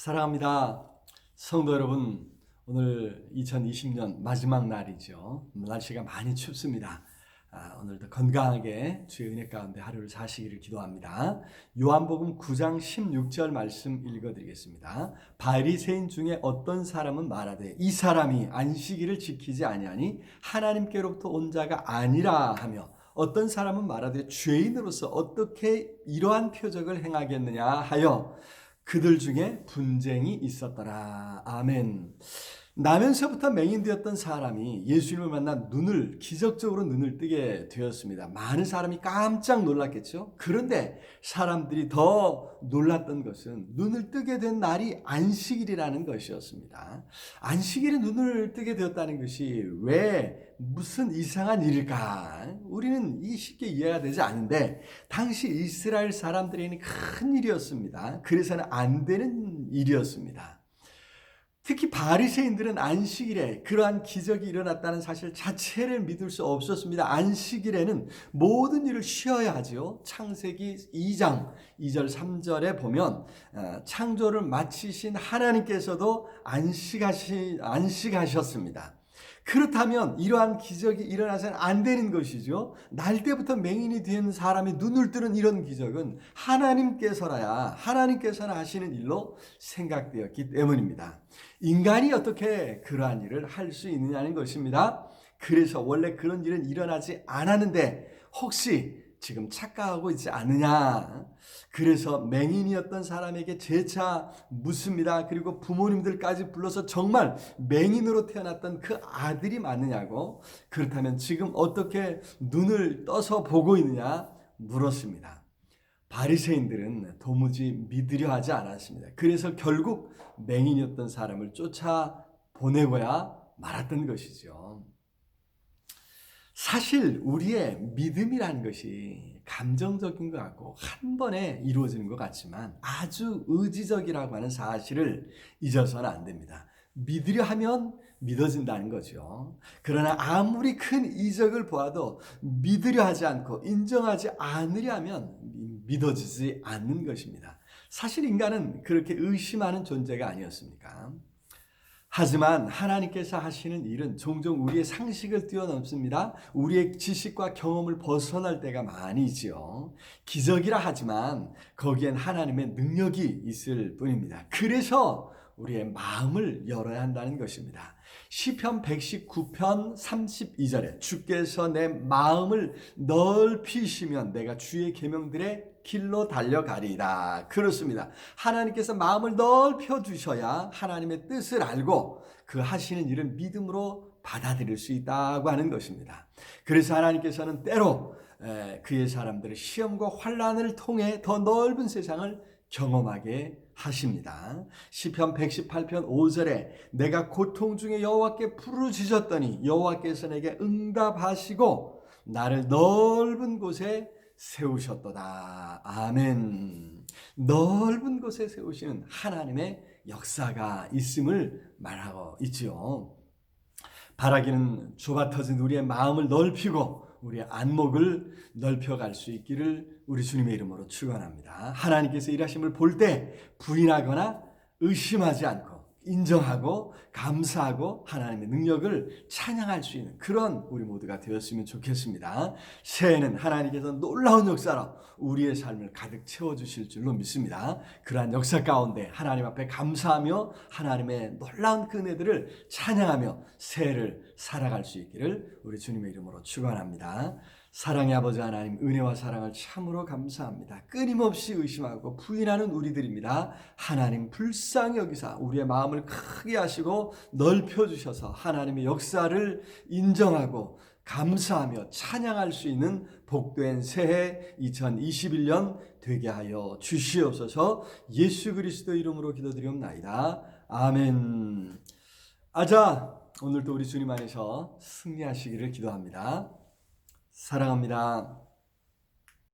사랑합니다. 성도 여러분, 오늘 2020년 마지막 날이죠. 날씨가 많이 춥습니다. 오늘도 건강하게 주의 은혜 가운데 하루를 사시기를 기도합니다. 요한복음 9장 16절 말씀 읽어드리겠습니다. 바리새인 중에 어떤 사람은 말하되 이 사람이 안식일을 지키지 아니하니 하나님께로부터 온 자가 아니라 하며, 어떤 사람은 말하되 죄인으로서 어떻게 이러한 표적을 행하겠느냐 하여 그들 중에 분쟁이 있었더라. 아멘. 나면서부터 맹인되었던 사람이 예수님을 만나 기적적으로 눈을 뜨게 되었습니다. 많은 사람이 깜짝 놀랐겠죠. 그런데 사람들이 더 놀랐던 것은 눈을 뜨게 된 날이 안식일이라는 것이었습니다. 안식일에 눈을 뜨게 되었다는 것이 왜 무슨 이상한 일일까? 우리는 쉽게 이해가 되지 않는데 당시 이스라엘 사람들에게는 큰 일이었습니다. 그래서는 안 되는 일이었습니다. 특히 바리새인들은 안식일에 그러한 기적이 일어났다는 사실 자체를 믿을 수 없었습니다. 안식일에는 모든 일을 쉬어야 하죠. 창세기 2장 2절 3절에 보면 창조를 마치신 하나님께서도 안식하셨습니다. 그렇다면 이러한 기적이 일어나서는 안 되는 것이죠. 날 때부터 맹인이 된 사람이 눈을 뜨는 이런 기적은 하나님께서나 하시는 일로 생각되었기 때문입니다. 인간이 어떻게 그러한 일을 할 수 있느냐는 것입니다. 그래서 원래 그런 일은 일어나지 않았는데 혹시 지금 착각하고 있지 않느냐. 그래서 맹인이었던 사람에게 재차 묻습니다. 그리고 부모님들까지 불러서 정말 맹인으로 태어났던 그 아들이 맞느냐고, 그렇다면 지금 어떻게 눈을 떠서 보고 있느냐 물었습니다. 바리새인들은 도무지 믿으려 하지 않았습니다. 그래서 결국 맹인이었던 사람을 쫓아보내고야 말았던 것이죠. 사실 우리의 믿음이라는 것이 감정적인 것 같고 한 번에 이루어지는 것 같지만 아주 의지적이라고 하는 사실을 잊어서는 안 됩니다. 믿으려 하면 믿어진다는 거죠. 그러나 아무리 큰 이적을 보아도 믿으려 하지 않고 인정하지 않으려 하면 믿어지지 않는 것입니다. 사실 인간은 그렇게 의심하는 존재가 아니었습니까? 하지만 하나님께서 하시는 일은 종종 우리의 상식을 뛰어넘습니다. 우리의 지식과 경험을 벗어날 때가 많이 있지요. 기적이라 하지만 거기엔 하나님의 능력이 있을 뿐입니다. 그래서 우리의 마음을 열어야 한다는 것입니다. 시편 119편 32절에 주께서 내 마음을 넓히시면 내가 주의 계명들의 길로 달려가리라. 그렇습니다. 하나님께서 마음을 넓혀 주셔야 하나님의 뜻을 알고 그 하시는 일을 믿음으로 받아들일 수 있다고 하는 것입니다. 그래서 하나님께서는 때로 그의 사람들의 시험과 환난을 통해 더 넓은 세상을 경험하게 하십니다. 시편 118편 5절에 내가 고통 중에 여호와께 부르짖었더니 여호와께서 내게 응답하시고 나를 넓은 곳에 세우셨도다. 아멘. 넓은 곳에 세우시는 하나님의 역사가 있음을 말하고 있지요. 바라기는 좁아터진 우리의 마음을 넓히고 우리의 안목을 넓혀갈 수 있기를 우리 주님의 이름으로 축원합니다. 하나님께서 일하심을 볼 때 부인하거나 의심하지 않고 인정하고 감사하고 하나님의 능력을 찬양할 수 있는 그런 우리 모두가 되었으면 좋겠습니다. 새해는 하나님께서 놀라운 역사로 우리의 삶을 가득 채워주실 줄로 믿습니다. 그러한 역사 가운데 하나님 앞에 감사하며 하나님의 놀라운 그 은혜들을 찬양하며 새해를 살아갈 수 있기를 우리 주님의 이름으로 축원합니다. 사랑의 아버지 하나님, 은혜와 사랑을 참으로 감사합니다. 끊임없이 의심하고 부인하는 우리들입니다. 하나님 불쌍히 여기사 우리의 마음을 크게 하시고 넓혀주셔서 하나님의 역사를 인정하고 감사하며 찬양할 수 있는 복된 새해 2021년 되게 하여 주시옵소서. 예수 그리스도 이름으로 기도드리옵나이다. 아멘. 오늘도 우리 주님 안에서 승리하시기를 기도합니다. 사랑합니다.